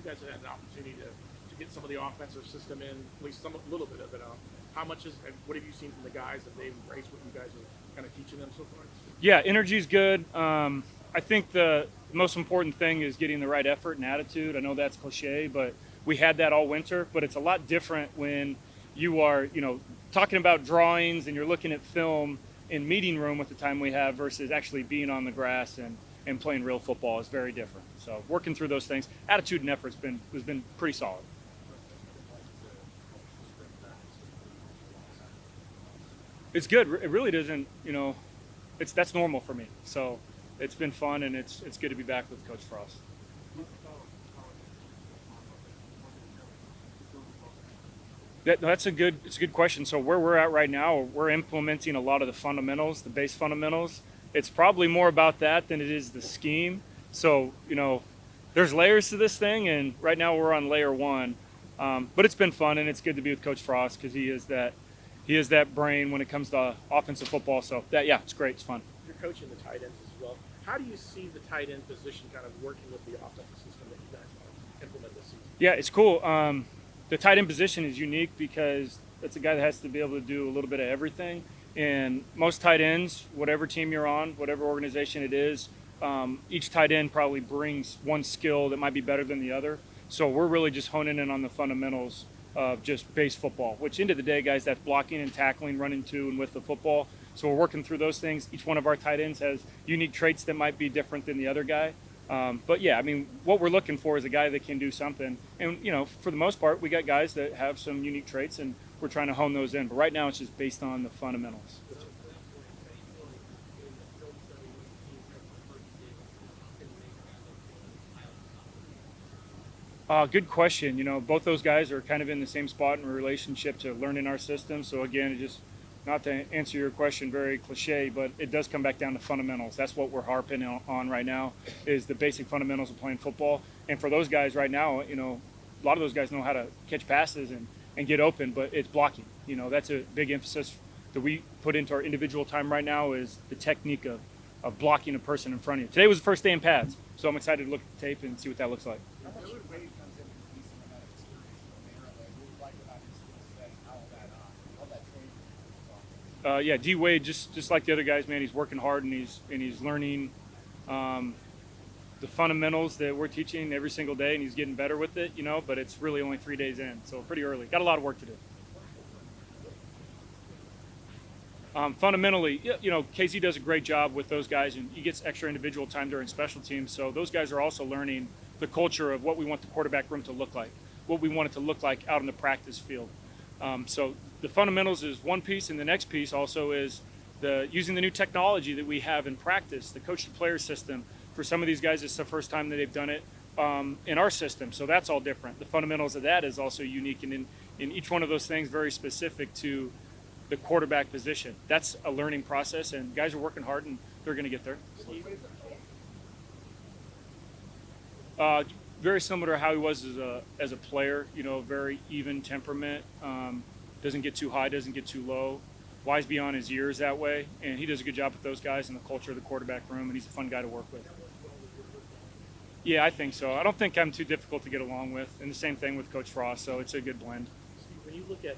you guys have had an opportunity to get some of the offensive system in, at least some, a little bit of it. How much is, and what have you seen from the guys that they've embraced what you guys are kind of teaching them so far? Yeah, energy's good. I think the most important thing is getting the right effort and attitude. I know that's cliche, but we had that all winter. But it's a lot different when you are, talking about drawings and you're looking at film in meeting room with the time we have versus actually being on the grass and playing real football is very different. So working through those things, attitude and effort has been pretty solid. It's good. It really doesn't, that's normal for me. So it's been fun, and it's good to be back with Coach Frost. It's a good question. So where we're at right now, we're implementing a lot of the fundamentals, the base fundamentals. It's probably more about that than it is the scheme. So there's layers to this thing, and right now we're on layer one. But it's been fun, and it's good to be with Coach Frost because he is that brain when it comes to offensive football. So it's great. It's fun. You're coaching the tight ends as well. How do you see the tight end position kind of working with the offensive system that you guys want to implement this season? Yeah, it's cool. The tight end position is unique because it's a guy that has to be able to do a little bit of everything. And most tight ends, whatever team you're on, whatever organization it is, each tight end probably brings one skill that might be better than the other. So we're really just honing in on the fundamentals of just base football, which end of the day, guys, that's blocking and tackling, running to and with the football. So we're working through those things. Each one of our tight ends has unique traits that might be different than the other guy. But what we're looking for is a guy that can do something. And, for the most part, we got guys that have some unique traits, and we're trying to hone those in. But right now, it's just based on the fundamentals. Good question. Both those guys are kind of in the same spot in relationship to learning our system. So again, not to answer your question very cliche, but it does come back down to fundamentals. That's what we're harping on right now is the basic fundamentals of playing football. And for those guys right now, a lot of those guys know how to catch passes and get open, but it's blocking. That's a big emphasis that we put into our individual time right now is the technique of blocking a person in front of you. Today was the first day in pads, so I'm excited to look at the tape and see what that looks like. D Wade, just like the other guys, man, he's working hard and he's learning the fundamentals that we're teaching every single day, and he's getting better with it, but it's really only 3 days in, so pretty early. Got a lot of work to do. Fundamentally, KZ does a great job with those guys, and he gets extra individual time during special teams, so those guys are also learning the culture of what we want the quarterback room to look like, what we want it to look like out in the practice field. So the fundamentals is one piece, and the next piece also is using the new technology that we have in practice, the coach-to-player system. For some of these guys, it's the first time that they've done it in our system, so that's all different. The fundamentals of that is also unique, and in each one of those things, very specific to the quarterback position. That's a learning process, and guys are working hard, and they're going to get there. Very similar to how he was as a player, very even temperament, doesn't get too high, doesn't get too low, wise beyond his years that way, and he does a good job with those guys and the culture of the quarterback room, and he's a fun guy to work with. Yeah, I think so. I don't think I'm too difficult to get along with, and the same thing with Coach Frost, so it's a good blend. Steve, when you look at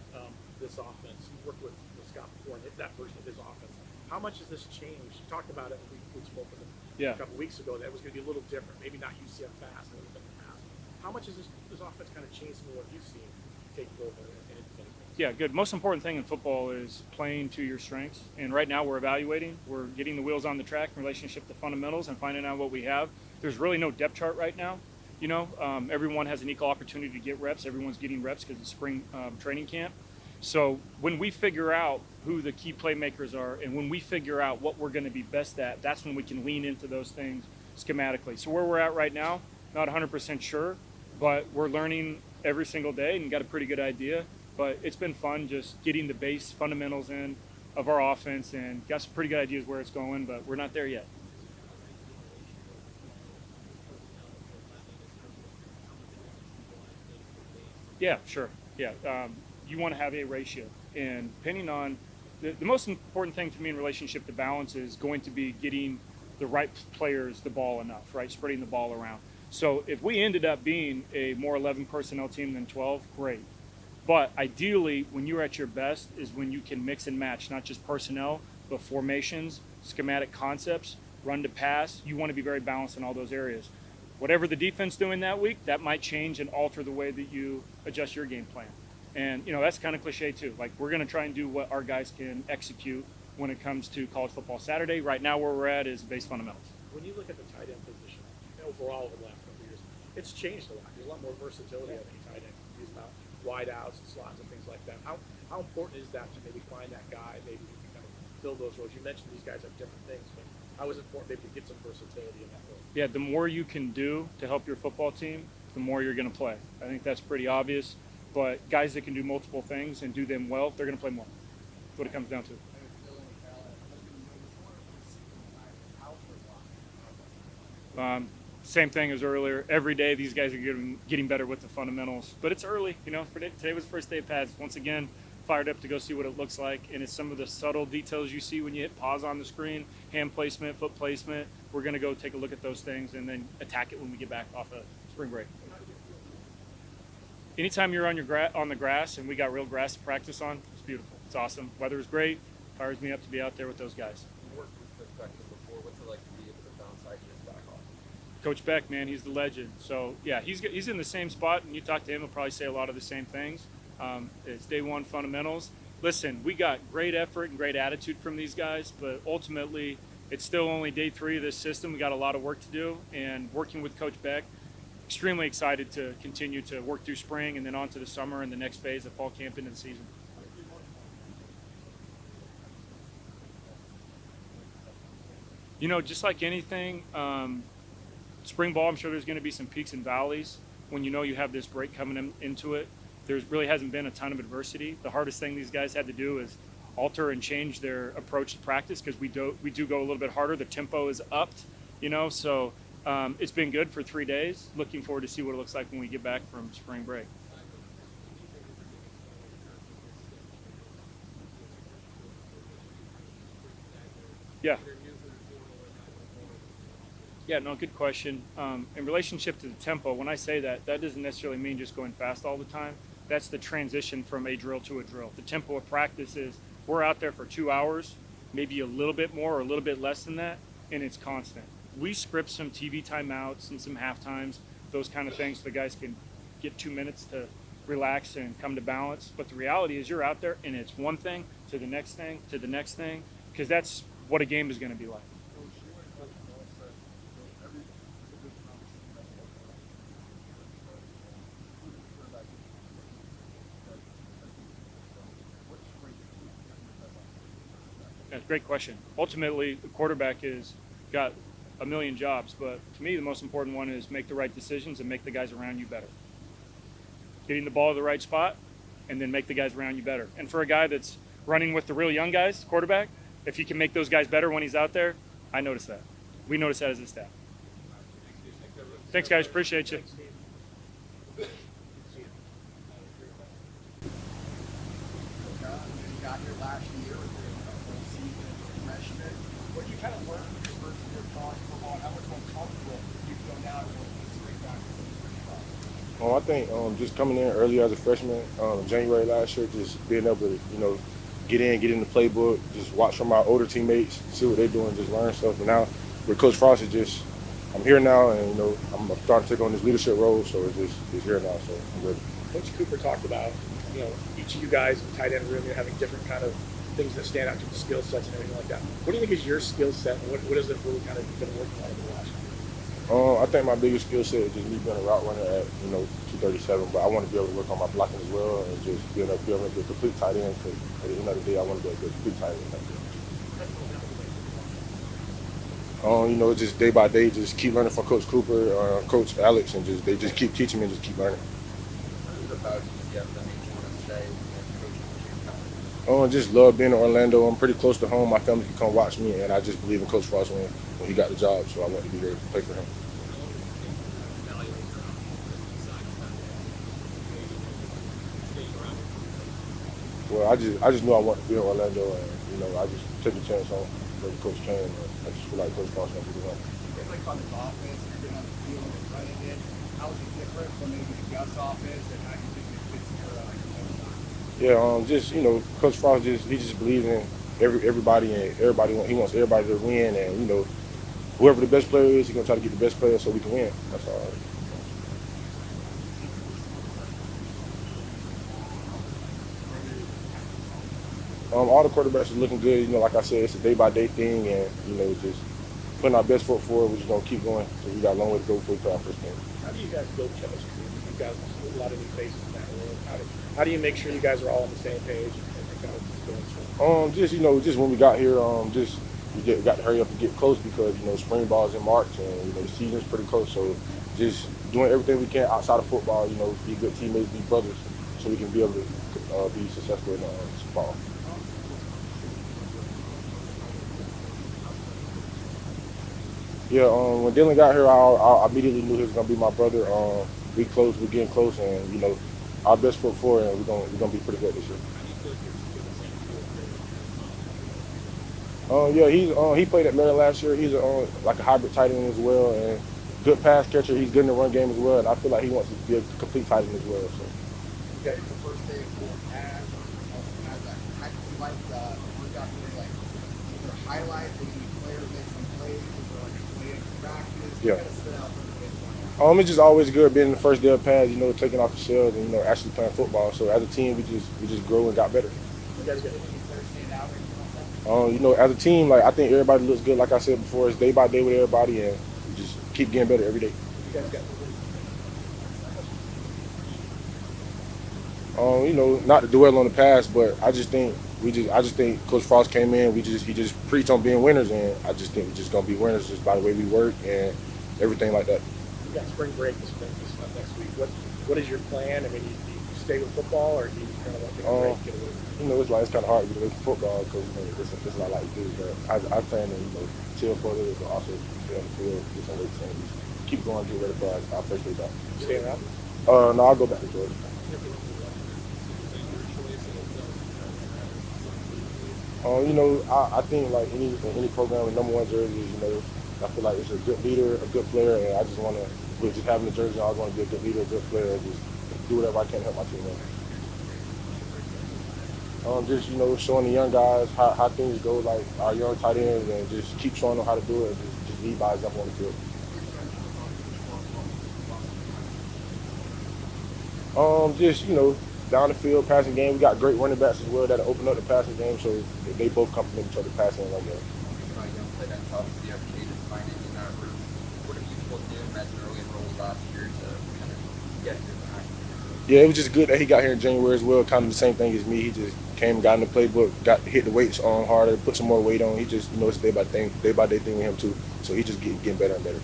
this offense, you worked with Scott before, and that version of his offense, how much has this changed? You talked about it when we spoke with him a couple weeks ago, that it was going to be a little different, maybe not UCF fast than it was in the past. How much has this offense kind of changed from what you've seen take over and implement? Yeah, good. Most important thing in football is playing to your strengths. And right now we're evaluating. We're getting the wheels on the track in relationship to fundamentals and finding out what we have. There's really no depth chart right now. Everyone has an equal opportunity to get reps. Everyone's getting reps because it's spring training camp. So when we figure out who the key playmakers are and when we figure out what we're going to be best at, that's when we can lean into those things schematically. So where we're at right now, not 100% sure, but we're learning every single day and got a pretty good idea. But it's been fun just getting the base fundamentals in of our offense and got some pretty good ideas where it's going, but we're not there yet. Yeah, sure. Yeah, you want to have a ratio. And depending on the most important thing to me in relationship to balance is going to be getting the right players the ball enough, right? Spreading the ball around. So if we ended up being a more 11 personnel team than 12, great. But ideally, when you're at your best is when you can mix and match, not just personnel, but formations, schematic concepts, run to pass. You want to be very balanced in all those areas. Whatever the defense doing that week, that might change and alter the way that you adjust your game plan. And, that's kind of cliche too. Like, we're going to try and do what our guys can execute when it comes to college football Saturday. Right now where we're at is base fundamentals. When you look at the tight end position, overall over the last couple of years, it's changed a lot. There's a lot more versatility at any tight end. Using out wide outs and slots and things like that. How important is that to maybe find that guy, maybe who can kind of fill those roles? You mentioned these guys have different things, but how is it important maybe to get some versatility in that role? Yeah, the more you can do to help your football team, the more you're going to play. I think that's pretty obvious. But guys that can do multiple things and do them well, they're going to play more. That's what it comes down to. Same thing as earlier. Every day, these guys are getting better with the fundamentals. But it's early, Today was the first day of pads. Once again, fired up to go see what it looks like. And it's some of the subtle details you see when you hit pause on the screen, hand placement, foot placement. We're going to go take a look at those things and then attack it when we get back off of spring break. Anytime you're on the grass and we got real grass to practice on, it's beautiful. It's awesome. Weather is great. Fires me up to be out there with those guys. You worked with Coach Beck before. What's it like to be able to bounce ideas back off? Coach Beck, man, he's the legend. So, yeah, he's in the same spot, and you talk to him, he'll probably say a lot of the same things. It's day one fundamentals. Listen, we got great effort and great attitude from these guys, but ultimately it's still only day 3 of this system. We got a lot of work to do, and working with Coach Beck, extremely excited to continue to work through spring and then on to the summer and the next phase of fall camp into the season. Just like anything, spring ball, I'm sure there's going to be some peaks and valleys when you have this break coming into it. There really hasn't been a ton of adversity. The hardest thing these guys had to do is alter and change their approach to practice because we do go a little bit harder. The tempo is upped, so it's been good for 3 days. Looking forward to see what it looks like when we get back from spring break. Yeah. Yeah, no, good question. In relationship to the tempo, when I say that, that doesn't necessarily mean just going fast all the time. That's the transition from a drill to a drill. The tempo of practice is we're out there for 2 hours, maybe a little bit more or a little bit less than that, and it's constant. We script some TV timeouts and some half times, those kind of things, so the guys can get 2 minutes to relax and come to balance. But the reality is you're out there, and it's one thing to the next thing to the next thing, because that's what a game is going to be like. That's a great question. Ultimately, the quarterback has got a million jobs, but to me, the most important one is make the right decisions and make the guys around you better. Getting the ball to the right spot, and then make the guys around you better. And for a guy that's running with the real young guys, quarterback, if he can make those guys better when he's out there, I notice that. We notice that as a staff. Thanks, guys. Appreciate you. Got here last year, full season freshman. What did you kind of learn from your first year of college football? How much more comfortable you feel now going straight back to the first class? I think just coming in early as a freshman, January last year, just being able to, get in the playbook, just watch from my older teammates, see what they're doing, just learn stuff. And now with Coach Frost, I'm here now, and I'm starting to take on this leadership role, so it's here now, so I'm ready. Coach Cooper talked about, each of you guys in the tight end room, you're having different kind of things that stand out to the skill sets and everything like that. What do you think is your skill set, and what is it really kind of been working on over the last year? I think my biggest skill set is just me being a route runner at 237, but I want to be able to work on my blocking as well, and just being able to be a complete tight end. Because at the end of the day, I want to be a complete tight end. It's just day by day, just keep learning from Coach Cooper, Coach Alex, and they just keep teaching me and just keep learning. Just love being in Orlando. I'm pretty close to home. My family can come watch me, and I just believe in Coach Frost when he got the job, so I want to be there to play for him. Well, I just knew I wanted to be in Orlando, and I just took a chance on where Coach came, and I just feel like Coach Frost wants to do that. click on this offense, you're getting on the field and running it. How is it different from maybe the Gus offense, and how do you think it fits your Just Coach Frost he just believes in everybody, and he wants everybody to win, and whoever the best player is, he's gonna try to get the best player so we can win. That's all. All the quarterbacks are looking good. Like I said, it's a day-by-day thing, and just putting our best foot forward. We're just gonna keep going. So we got a long way to go before we play our first game. How do you guys build chemistry? You guys a lot of new faces in that room. How do you make sure you guys are all on the same page and kind of going through? Just when we got here, we got to hurry up and get close because spring ball is in March, and the season's pretty close. So just doing everything we can outside of football, be good teammates, be brothers, so we can be able to be successful in fall. Yeah, when Dylan got here, I immediately knew he was gonna be my brother. We're getting close, and our best foot forward, and we're gonna be pretty good this year. He played at Maryland last year. He's like a hybrid tight end as well, and good pass catcher. He's good in the run game as well, and I feel like he wants to be a complete tight end as well. So. Yeah, it's the first day of full pass. How do you like the workout here? Like, is there highlights? Maybe players make some plays, or like a play in practice? Yeah. Kind of sit out for the big one. It's just always good being in the first day of pads, taking off the shells and actually playing football. So as a team, we just grow and got better. You guys got Any players stand out or anything like that? As a team, like I think everybody looks good. Like I said before, it's day by day with everybody, and we just keep getting better every day. You guys got Not to dwell on the past, but I just think Coach Frost came in. He just preached on being winners, and I just think we're just gonna be winners just by the way we work and everything like that. you got spring break this next week. What is your plan? I mean, do you stay with football, or do you kind of want to take a break, get away? It's kind of hard to get away from football because this is what I like to do. But I plan to chill for a little bit, but also stay on the field, get some weights, and just keep going, get ready for our first day back. Stay around? No, I'll go back to Georgia. I think like any program, the number one jersey is, I feel like it's a good leader, a good player, and I just want to, with just having the jersey, I want to be a good leader, a good player, and just do whatever I can to help my team win. Showing the young guys how things go, like our young tight ends, and just keep showing them how to do it, and just lead by example on the field. Down the field, passing game. We got great running backs as well that open up the passing game, so they both complement each other passing like that. Young played on top of the opportunity to find it in that room. What have you both done as an early enrolled last year to kind of get your behind? Yeah, it was just good that he got here in January as well. Kind of the same thing as me. He just came, got in the playbook, hit the weights on harder, put some more weight on. He just, it's day by day thing with him too. So he just getting better and better.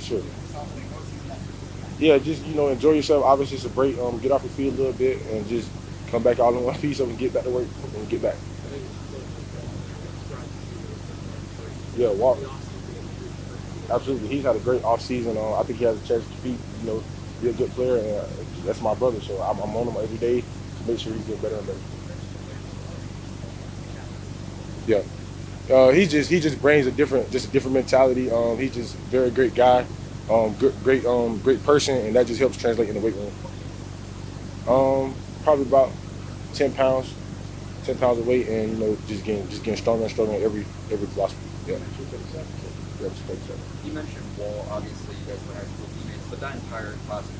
Sure. Yeah, just enjoy yourself. Obviously, it's a break. Get off your feet a little bit and just come back all in one piece and get back to work and get back. Yeah, walk. Absolutely, he's had a great off season. I think he has a chance to compete. Be a good player, and that's my brother. So I'm on him every day to make sure he's getting better and better. Yeah. He just brings a different mentality. He's just a very great guy, great person, and that just helps translate in the weight room. Probably about 10 pounds of weight, and just getting stronger and stronger every philosophy. Yeah. You mentioned Wall. Obviously, you guys were high school teammates, but that entire class of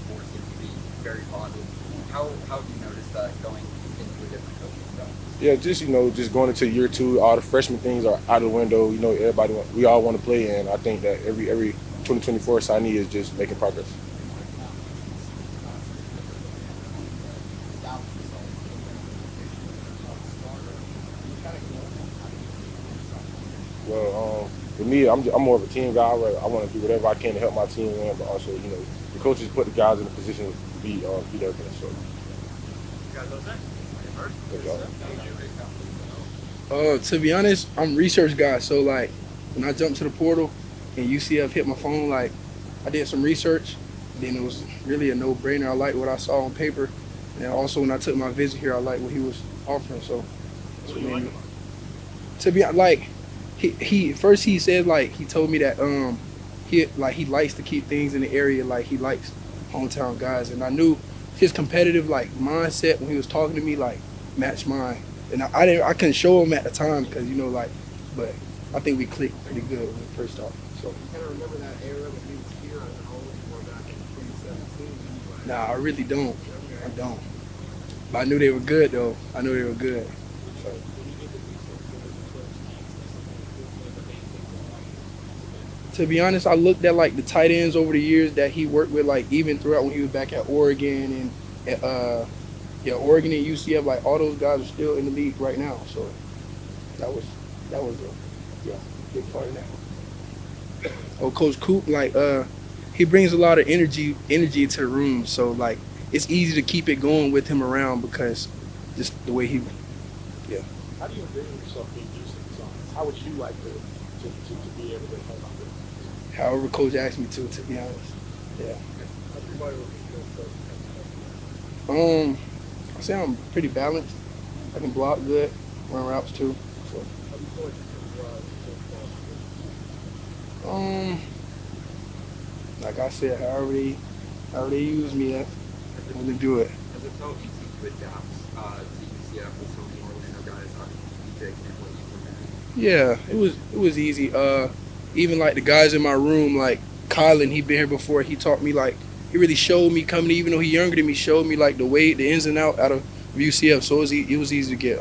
2024 seems to be very bonded. How have you noticed that going into a different coaching staff? Yeah, just going into year two, all the freshman things are out of the window. We all want to play, and I think that every 2024 signee is just making progress. Well, for me, I'm more of a team guy. I want to do whatever I can to help my team win, but also, the coaches put the guys in a position to be their best. So. To be honest, I'm a research guy. So like when I jumped to the portal and UCF hit my phone, like I did some research. Then it was really a no-brainer. I liked what I saw on paper, and also when I took my visit here, I liked what he was offering. So What that's do what you made like me. about it? To be like, he first he said like he told me that he likes to keep things in the area, like he likes hometown guys, and I knew his competitive like mindset when he was talking to me like matched mine, and I couldn't show him at the time because like, but I think we clicked pretty good when we first started. So You kind of remember that era when he was here on the home or back in 2017. But nah, I really don't. I don't. But I knew they were good though. I knew they were good. So. To be honest, I looked at like the tight ends over the years that he worked with, like even throughout when he was back at Oregon and Oregon and UCF, like all those guys are still in the league right now. So that was a big part of that. Oh, Coach Coop, like he brings a lot of energy to the room. So like it's easy to keep it going with him around because just the way he. How do you envision yourself being used in this offense? How would you like to be able to help out with it? However, Coach asked me to be honest. Yeah. Everybody will be I say I'm pretty balanced. I can block good, run routes too. So, How do you feel like you like I said, however they use me, I'm gonna do it. Has it felt easy to adapt to UCF with so many Orlando guys? Obviously, big and what you were Yeah, it was easy. Even like the guys in my room, like Kylan, he been here before. He taught me like he really showed me coming, even though he younger than me, showed me like the ins and out of UCF. So it was easy to get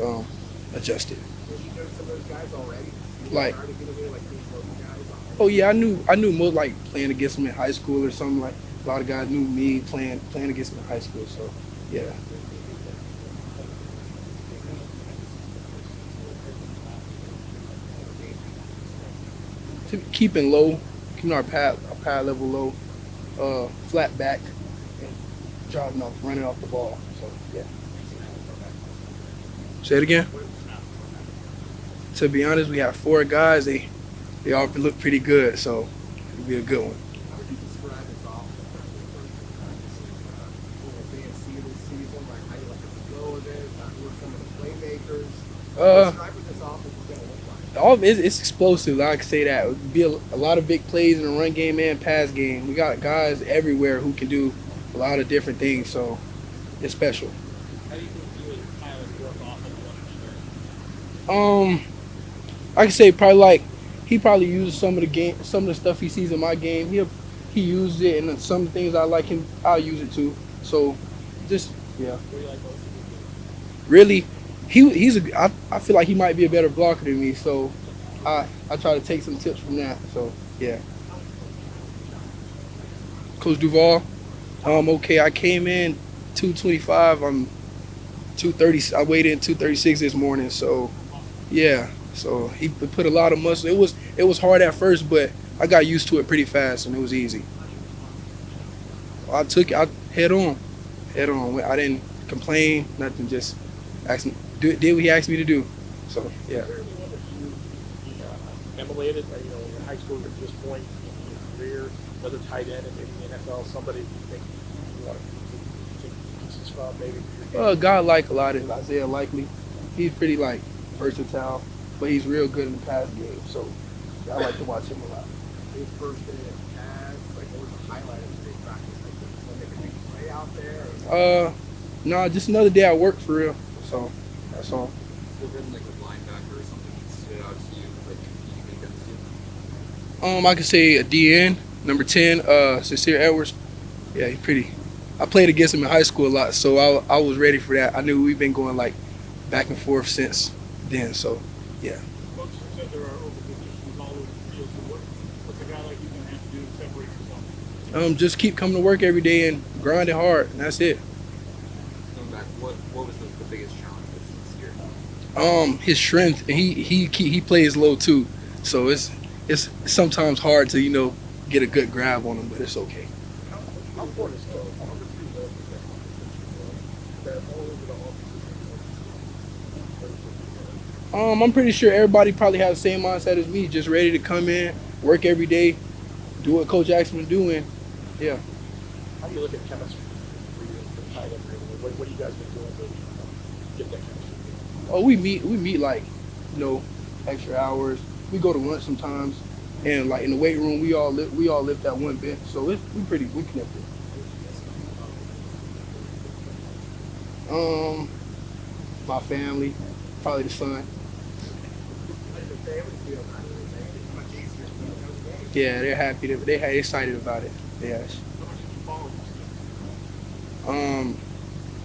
adjusted. did you know some of those guys already? You Like- started to get away, like these local guys already? Oh yeah, I knew most like playing against them in high school or something. Like a lot of guys knew me playing against them in high school. So yeah. Keeping low, keeping our pad level low, flat back, and running off the ball. So yeah. Say it again. To be honest, we have 4 guys. They all look pretty good, so it'll be a good one. How would you describe this offense? Fans see this season, like how you like the flow of it, who are some of the playmakers? Describe what this offense is going to look like. It's explosive. I can say that. It'll be a lot of big plays in the run game and pass game. We got guys everywhere who can do a lot of different things, so it's special. How do you think you and Kylan work off of one another? I can say probably like he probably uses some of the stuff he sees in my game. He uses it, and then some things I like him, I'll use it too. So just yeah. What do you like both of you? Really, I feel like he might be a better blocker than me. So I try to take some tips from that. So yeah. Coach Duval, okay. I came in 225. I'm 230. I weighed in 236 this morning. So yeah. So he put a lot of muscle. It was hard at first, but I got used to it pretty fast, and it was easy. I took it head on. I didn't complain, nothing. Just did what he asked me to do. So yeah. Is there anyone that you emulated, in high school at this point in your career, whether tight end and maybe in the NFL, somebody you think you want to take pieces from, maybe for your game? A guy I like a lot is Isaiah Likely. He's pretty like versatile, but he's real good in the pass game. So I like to watch him a lot. His first day of pads, like what was the highlight of his day practice? Like when they could make a play out there? Or No, just another day I work for real. So that's all. Was there like a linebacker or something that stood out to you, like competing against you? I could say a DN, number 10, Sincere Edwards. Yeah, he's pretty. I played against him in high school a lot, so I was ready for that. I knew we've been going like back and forth since then. So yeah. Coach said there are open positions all over the field. So what's a guy like you going to have to do to separate yourself? Just keep coming to work every day and grinding hard, and that's it. Going back, what was the biggest challenge this year? His strength, and he plays low too, so it's sometimes hard to get a good grab on him, but it's okay. How important is number 3 low that all over the offense? I'm pretty sure everybody probably has the same mindset as me, just ready to come in, work every day, do what Coach asked me to do, and yeah. How do you look at chemistry for you for tight end? What have you guys been doing to get that chemistry? Oh, we meet like, extra hours. We go to lunch sometimes, and like in the weight room, we all lift that one bench. So we connected. My family, probably the son. Yeah, they're happy. They're excited about it. Yes.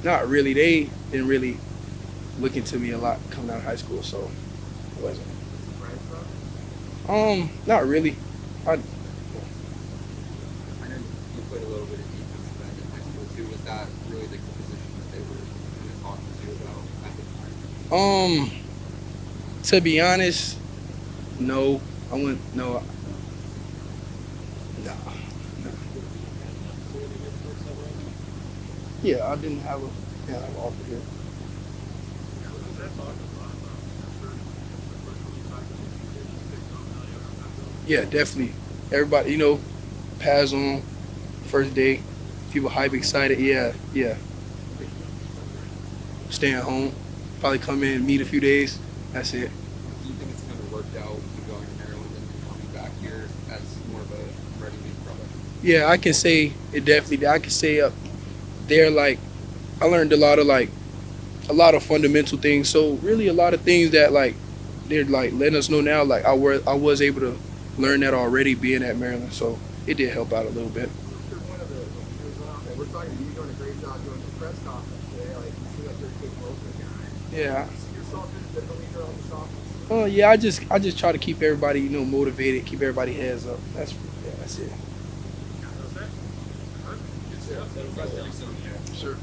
Not really. They didn't really look into me a lot coming out of high school, so it wasn't. Not really. I know you played a little bit of defensive end in high school too. Was that really the position that they were kind of talking to you about at the time? To be honest, no. I wouldn't. No. Nah. Yeah, I didn't have an offer here. Yeah, definitely. Everybody, pass on first day. People hype, excited. Yeah. Staying home. Probably come in, meet a few days. That's it. Do you think it's kind of worked out you going to Maryland and then coming back here as more of a ready-made product? Yeah, I can say it definitely. I can say there, like, I learned a lot of fundamental things. So really, a lot of things that like they're like letting us know now. Like I was able to learn that already being at Maryland. So it did help out a little bit. You're one of the we're talking to you doing a great job doing the press conference today. Like you seem like you're a capable guy. Yeah. You see yourself as the leader on this offense? Oh yeah, I just try to keep everybody motivated, keep everybody heads up. That's it. Yeah, that's it. Good stuff. Sure.